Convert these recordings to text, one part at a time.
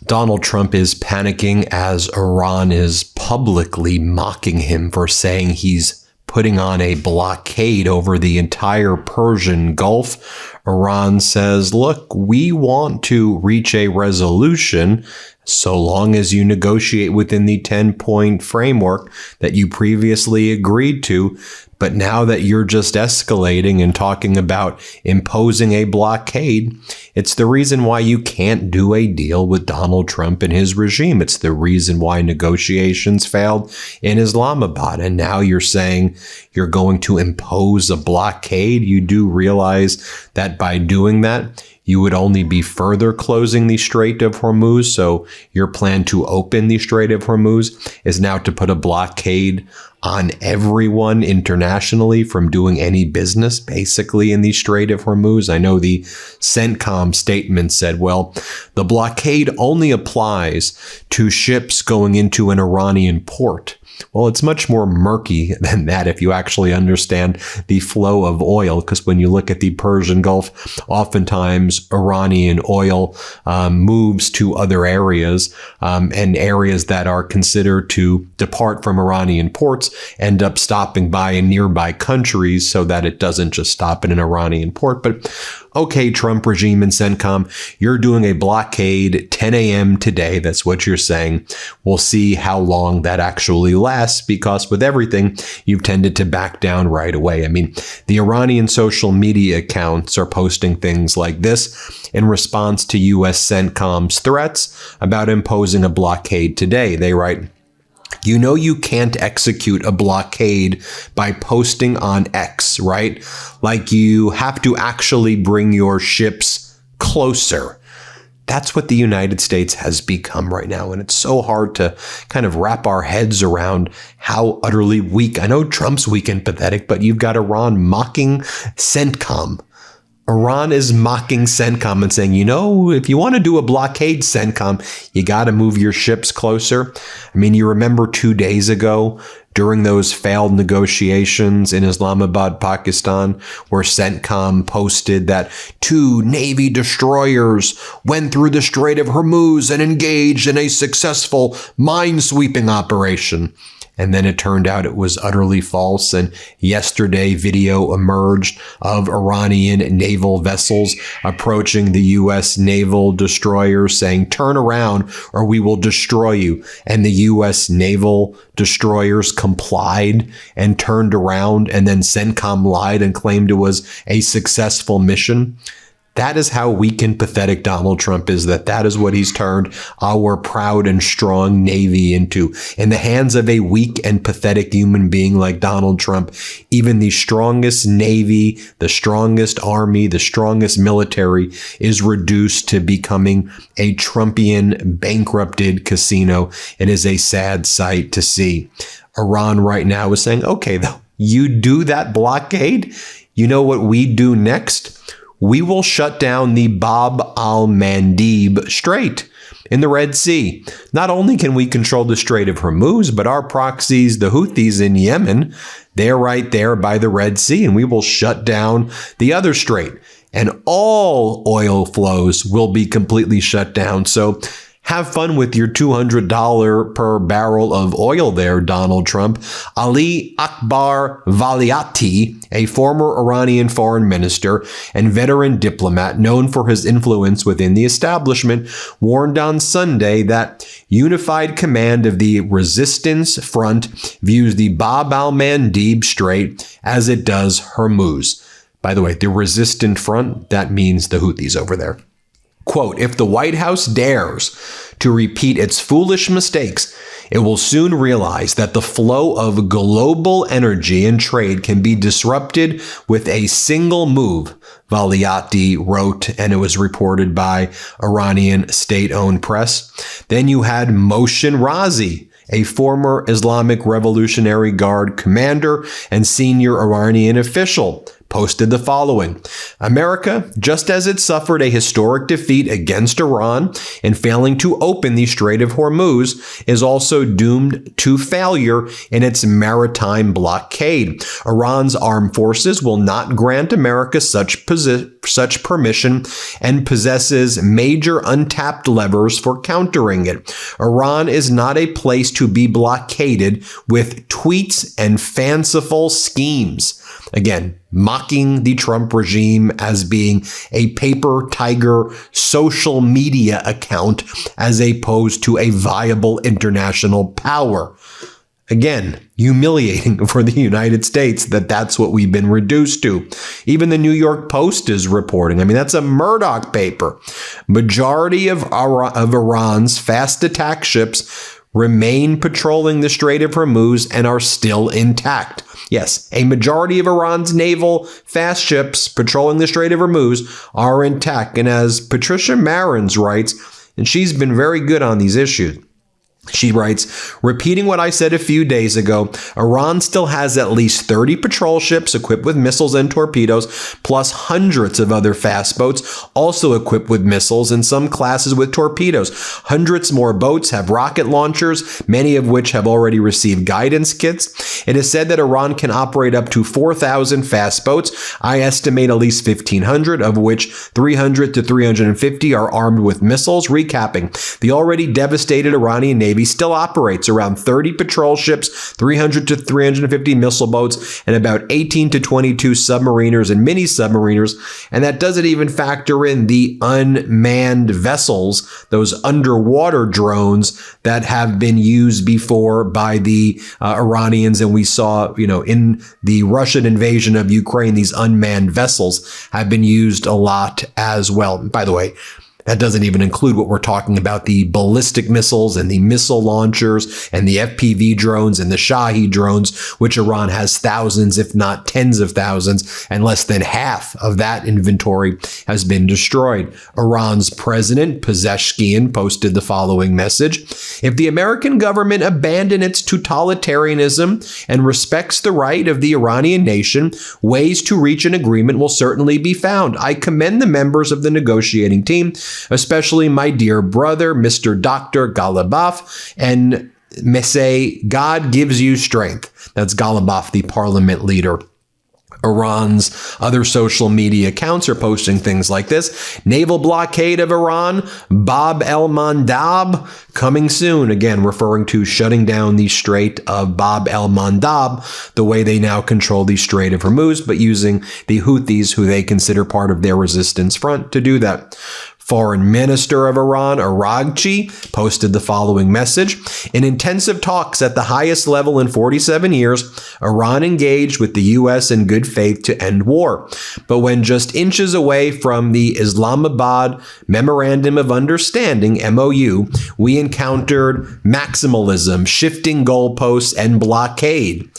Donald Trump is panicking as Iran is publicly mocking him for saying he's putting on a blockade over the entire Persian Gulf. Iran says, look, we want to reach a resolution so long as you negotiate within the 10-point framework that you previously agreed to. But now that you're just escalating and talking about imposing a blockade, it's the reason why you can't do a deal with Donald Trump and his regime. It's the reason why negotiations failed in Islamabad. And now you're saying you're going to impose a blockade. You do realize that by doing that, you would only be further closing the Strait of Hormuz. So your plan to open the Strait of Hormuz is now to put a blockade on everyone internationally from doing any business, basically, in the Strait of Hormuz. I know the CENTCOM statement said, well, the blockade only applies to ships going into an Iranian port. Well, it's much more murky than that if you actually understand the flow of oil, because when you look at the Persian Gulf, oftentimes Iranian oil moves to other areas, and areas that are considered to depart from Iranian ports end up stopping by in nearby countries so that it doesn't just stop in an Iranian port. But okay, Trump regime and CENTCOM, you're doing a blockade 10 a.m. today. That's what you're saying. We'll see how long that actually lasts, because with everything, you've tended to back down right away. I mean, the Iranian social media accounts are posting things like this in response to U.S. CENTCOM's threats about imposing a blockade today. They write, you know you can't execute a blockade by posting on X, right? Like you have to actually bring your ships closer. That's what the United States has become right now. And it's so hard to kind of wrap our heads around how utterly weak. I know Trump's weak and pathetic, but you've got Iran mocking CENTCOM. Iran is mocking CENTCOM and saying, you know, if you want to do a blockade, CENTCOM, you got to move your ships closer. I mean, you remember 2 days ago during those failed negotiations in Islamabad, Pakistan, where CENTCOM posted that 2 Navy destroyers went through the Strait of Hormuz and engaged in a successful minesweeping operation. And then it turned out it was utterly false. And yesterday, video emerged of Iranian naval vessels approaching the U.S. naval destroyers saying, turn around or we will destroy you. And the U.S. naval destroyers complied and turned around. And then CENTCOM lied and claimed it was a successful mission. That is how weak and pathetic Donald Trump is, that is what he's turned our proud and strong Navy into. In the hands of a weak and pathetic human being like Donald Trump, even the strongest Navy, the strongest Army, the strongest military is reduced to becoming a Trumpian, bankrupted casino. It is a sad sight to see. Iran right now is saying, okay, though, you do that blockade. You know what we do next? We will shut down the Bab al-Mandeb Strait in the Red Sea. Not only can we control the Strait of Hormuz, but our proxies, the Houthis in Yemen, they're right there by the Red Sea, and we will shut down the other strait. And all oil flows will be completely shut down. So have fun with your $200 per barrel of oil there, Donald Trump. Ali Akbar Valiati, a former Iranian foreign minister and veteran diplomat known for his influence within the establishment, warned on Sunday that Unified Command of the Resistance Front views the Bab al-Mandeb Strait as it does Hormuz. By the way, the Resistant Front, that means the Houthis over there. Quote, if the White House dares to repeat its foolish mistakes, it will soon realize that the flow of global energy and trade can be disrupted with a single move, Valiati wrote, and it was reported by Iranian state-owned press. Then you had Mohsen Razi, a former Islamic Revolutionary Guard commander and senior Iranian official, posted the following: America, just as it suffered a historic defeat against Iran in failing to open the Strait of Hormuz, is also doomed to failure in its maritime blockade. Iran's armed forces will not grant America such permission and possesses major untapped levers for countering it. Iran is not a place to be blockaded with tweets and fanciful schemes. Again, mocking the Trump regime as being a paper tiger social media account as opposed to a viable international power. Again, humiliating for the United States that that's what we've been reduced to. Even the New York Post is reporting. I mean, that's a Murdoch paper. Majority of Iran's fast attack ships remain patrolling the Strait of Hormuz and are still intact. Yes, a majority of Iran's naval fast ships patrolling the Strait of Hormuz are intact. And as Patricia Marins writes, and she's been very good on these issues, she writes, repeating what I said a few days ago, Iran still has at least 30 patrol ships equipped with missiles and torpedoes, plus hundreds of other fast boats also equipped with missiles and some classes with torpedoes. Hundreds more boats have rocket launchers, many of which have already received guidance kits. It is said that Iran can operate up to 4,000 fast boats. I estimate at least 1,500, of which 300 to 350 are armed with missiles. Recapping, the already devastated Iranian Navy still operates around 30 patrol ships, 300 to 350 missile boats, and about 18 to 22 submariners and mini submariners. And that doesn't even factor in the unmanned vessels, those underwater drones that have been used before by the Iranians. And we saw, in the Russian invasion of Ukraine, these unmanned vessels have been used a lot as well. By the way, that doesn't even include what we're talking about, the ballistic missiles and the missile launchers and the FPV drones and the Shahed drones, which Iran has thousands, if not tens of thousands, and less than half of that inventory has been destroyed. Iran's president, Pezeshkian, posted the following message: if the American government abandons its totalitarianism and respects the right of the Iranian nation, ways to reach an agreement will certainly be found. I commend the members of the negotiating team, especially my dear brother, Mr. Dr. Ghalibaf, and say, God gives you strength. That's Ghalibaf, the parliament leader. Iran's other social media accounts are posting things like this: naval blockade of Iran, Bab el-Mandab, coming soon. Again, referring to shutting down the Strait of Bab el-Mandab, the way they now control the Strait of Hormuz, but using the Houthis, who they consider part of their resistance front, to do that. Foreign Minister of Iran, Araghchi, posted the following message: in intensive talks at the highest level in 47 years, Iran engaged with the U.S. in good faith to end war. But when just inches away from the Islamabad Memorandum of Understanding, MOU, we encountered maximalism, shifting goalposts, and blockade.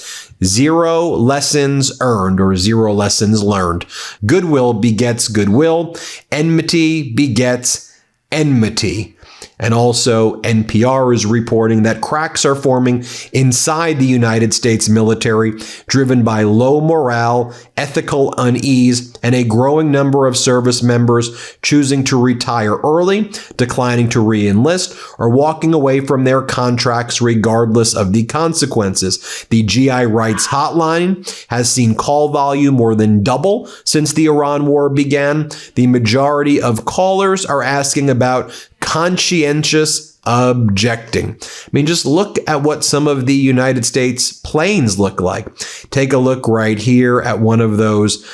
Zero lessons earned, or zero lessons learned. Goodwill begets goodwill. Enmity begets enmity. And also, NPR is reporting that cracks are forming inside the United States military, driven by low morale, ethical unease, and a growing number of service members choosing to retire early, declining to re-enlist, or walking away from their contracts regardless of the consequences. The GI Rights Hotline has seen call volume more than double since the Iran war began. The majority of callers are asking about conscientious objecting. I mean, just look at what some of the United States planes look like. Take a look right here at one of those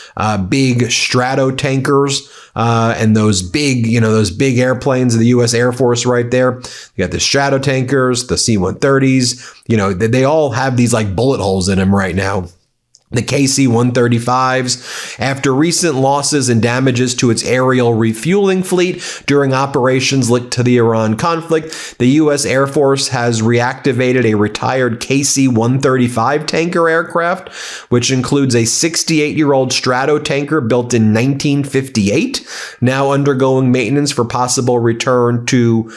big strato tankers and those big airplanes of the U.S. Air Force right there. You got the strato tankers, the C-130s. They all have these like bullet holes in them right now. The KC-135s, after recent losses and damages to its aerial refueling fleet during operations linked to the Iran conflict, the U.S. Air Force has reactivated a retired KC-135 tanker aircraft, which includes a 68-year-old strato tanker built in 1958, now undergoing maintenance for possible return to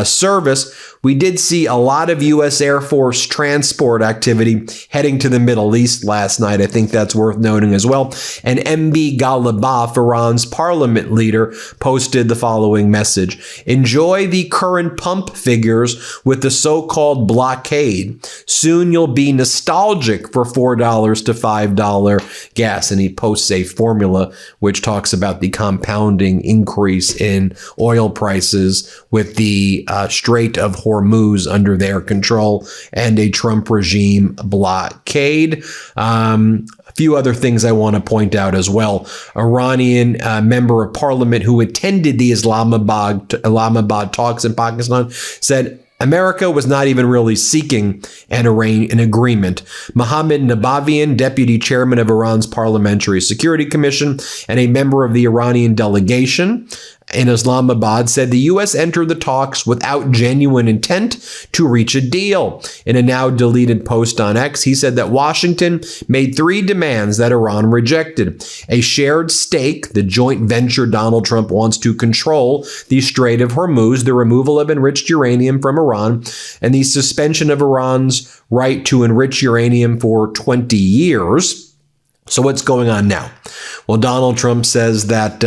service. We did see a lot of U.S. Air Force transport activity heading to the Middle East last night I think that's worth noting as well. And MB Ghalibaf, Iran's parliament leader, posted the following message: enjoy the current pump figures with the so-called blockade. Soon you'll be nostalgic for $4 to $5 gas. And he posts a formula which talks about the compounding increase in oil prices with the Strait of Hormuz under their control and a Trump regime blockade. A few other things I want to point out as well. Iranian member of parliament who attended the Islamabad talks in Pakistan said America was not even really seeking an agreement. Mohammad Nabavian, deputy chairman of Iran's Parliamentary Security Commission and a member of the Iranian delegation in Islamabad, said the U.S. entered the talks without genuine intent to reach a deal. In a now deleted post on X, he said that Washington made 3 demands that Iran rejected: a shared stake, the joint venture Donald Trump wants to control the Strait of Hormuz, the removal of enriched uranium from Iran, and the suspension of Iran's right to enrich uranium for 20 years. So what's going on now? Well, Donald Trump says that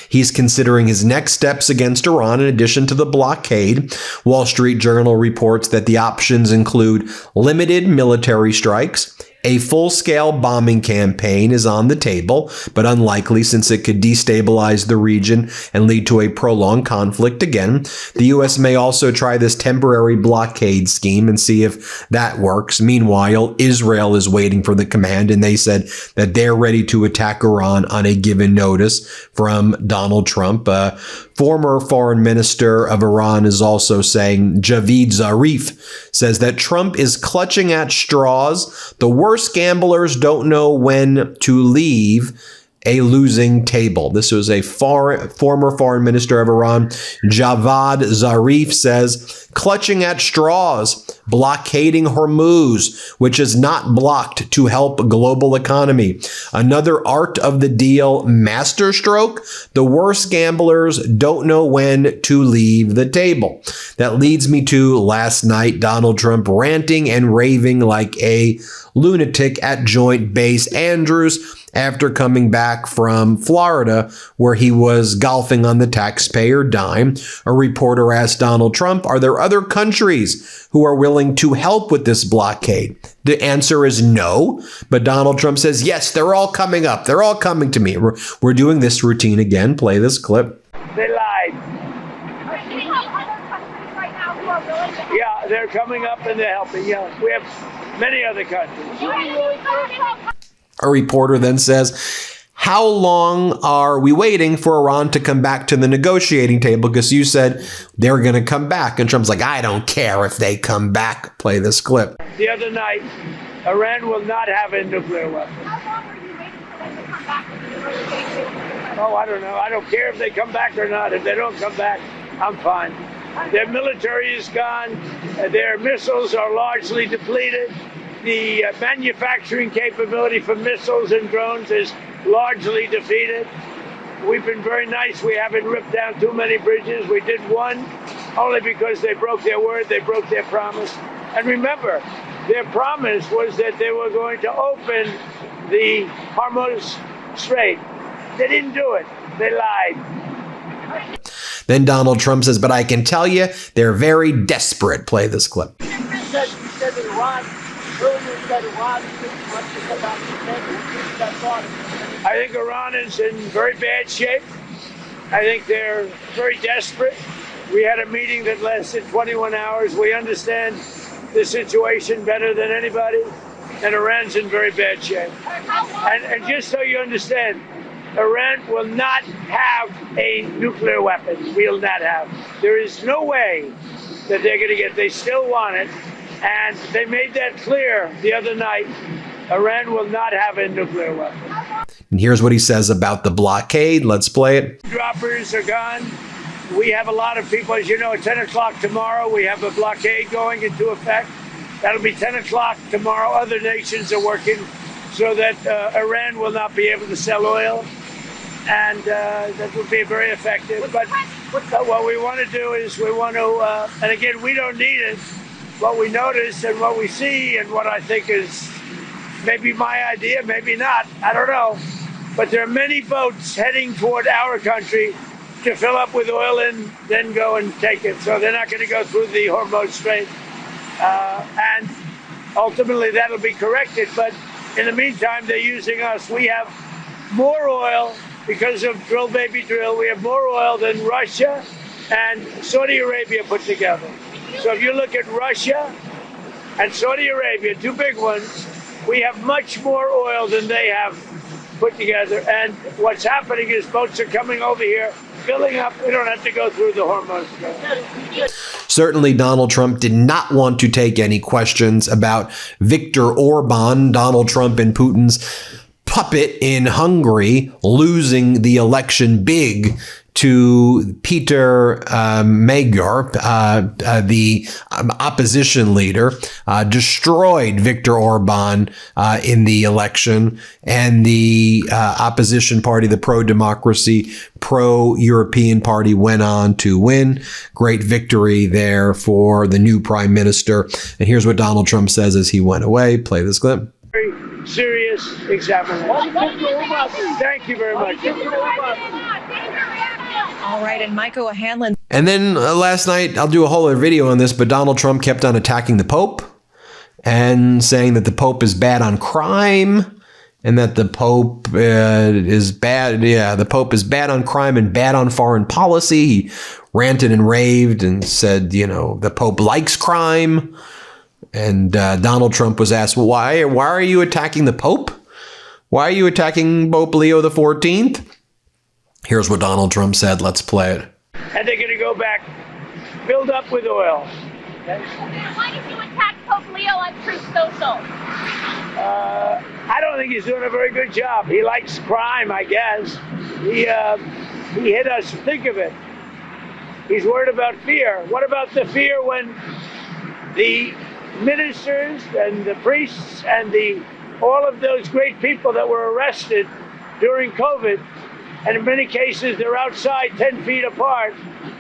he's considering his next steps against Iran in addition to the blockade. Wall Street Journal reports that the options include limited military strikes. A full-scale bombing campaign is on the table, but unlikely since it could destabilize the region and lead to a prolonged conflict again. The U.S. may also try this temporary blockade scheme and see if that works. Meanwhile, Israel is waiting for the command, and they said that they're ready to attack Iran on a given notice from Donald Trump. Former foreign minister of Iran is also saying, Javad Zarif says that Trump is clutching at straws. The worst gamblers don't know when to leave a losing table. This was a former foreign minister of Iran. Javad Zarif says, clutching at straws, blockading Hormuz, which is not blocked to help global economy. Another art of the deal masterstroke. The worst gamblers don't know when to leave the table. That leads me to last night, Donald Trump ranting and raving like a lunatic at Joint Base Andrews after coming back from Florida, where he was golfing on the taxpayer dime. A reporter asked Donald Trump, are there other countries who are willing to help with this blockade? The answer is no, but Donald Trump says, yes, they're all coming up. They're all coming to me. We're doing this routine again. Play this clip. They lied. Yeah, they're coming up and they're helping. Yeah, we have many other countries. A reporter then says, how long are we waiting for Iran to come back to the negotiating table? Because you said they're going to come back. And Trump's like, I don't care if they come back. Play this clip. The other night, Iran will not have a nuclear weapon. How long are you waiting for them to come back to the negotiating? Oh, I don't know. I don't care if they come back or not. If they don't come back, I'm fine. Their military is gone. Their missiles are largely depleted. The manufacturing capability for missiles and drones is largely defeated. We've been very nice. We haven't ripped down too many bridges. We did one only because they broke their word. They broke their promise. And remember, their promise was that they were going to open the Hormuz Strait. They didn't do it. They lied. Then Donald Trump says, but I can tell you, they're very desperate. Play this clip. You said Iran. I think Iran is in very bad shape. I think they're very desperate. We had a meeting that lasted 21 hours. We understand the situation better than anybody, and Iran's in very bad shape. And just so you understand, Iran will not have a nuclear weapon. Will not have. There is no way that they're going to get. They still want it. And they made that clear the other night. Iran will not have a nuclear weapon. And here's what he says about the blockade. Let's play it. Droppers are gone. We have a lot of people, as you know, at 10 o'clock tomorrow, we have a blockade going into effect. That'll be 10 o'clock tomorrow. Other nations are working so that Iran will not be able to sell oil. And that will be very effective. But what we want to do is we want to, and again, we don't need it. What we notice and what we see and what I think is maybe my idea, maybe not. I don't know. But there are many boats heading toward our country to fill up with oil and then go and take it. So they're not going to go through the Hormuz Strait. And ultimately that'll be corrected. But in the meantime, they're using us. We have more oil because of drill, baby, drill. We have more oil than Russia and Saudi Arabia put together. So if you look at Russia and Saudi Arabia, two big ones, we have much more oil than they have put together. And what's happening is boats are coming over here, filling up. We don't have to go through the Hormuz Strait. Certainly, Donald Trump did not want to take any questions about Viktor Orban, Donald Trump and Putin's puppet in Hungary, losing the election big to Peter Magyar, the opposition leader, destroyed Viktor Orban in the election, and the opposition party, the pro-democracy, pro-European party, went on to win. Great victory there for the new prime minister. And here's what Donald Trump says as he went away. Play this clip. Very serious examination. Thank you very much. All right, and Michael O'Hanlon. And then last night, I'll do a whole other video on this, but Donald Trump kept on attacking the Pope and saying that the Pope is bad on crime and that the Pope is bad. Yeah, the Pope is bad on crime and bad on foreign policy. He ranted and raved and said, you know, the Pope likes crime. And Donald Trump was asked, well, why are you attacking the Pope? Why are you attacking Pope Leo XIV? Here's what Donald Trump said. Let's play it. And they're going to go back, filled up with oil. Why did you attack Pope Leo on Truth Social? I don't think he's doing a very good job. He likes crime, I guess. He hit us. Think of it. He's worried about fear. What about the fear when the ministers and the priests and all of those great people that were arrested during COVID, and in many cases they're outside 10 feet apart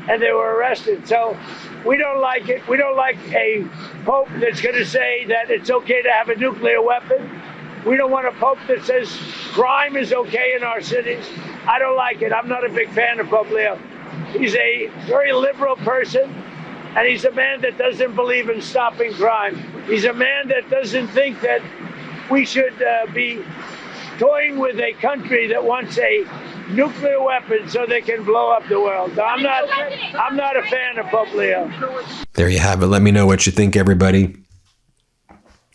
and they were arrested. So we don't like it. We don't like a pope that's going to say that it's okay to have a nuclear weapon. We don't want a pope that says crime is okay in our cities. I don't like it. I'm not a big fan of Pope Leo. He's a very liberal person, and he's a man that doesn't believe in stopping crime. He's a man that doesn't think that we should be toying with a country that wants a nuclear weapon so they can blow up the world. I'm not a fan of Pope Leo. There you have it. Let me know what you think, everybody.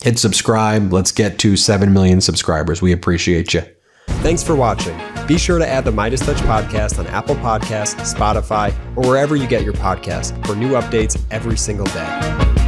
Hit subscribe. Let's get to 7 million subscribers. We appreciate you. Thanks for watching. Be sure to add the MeidasTouch podcast on Apple Podcasts, Spotify, or wherever you get your podcasts for new updates every single day.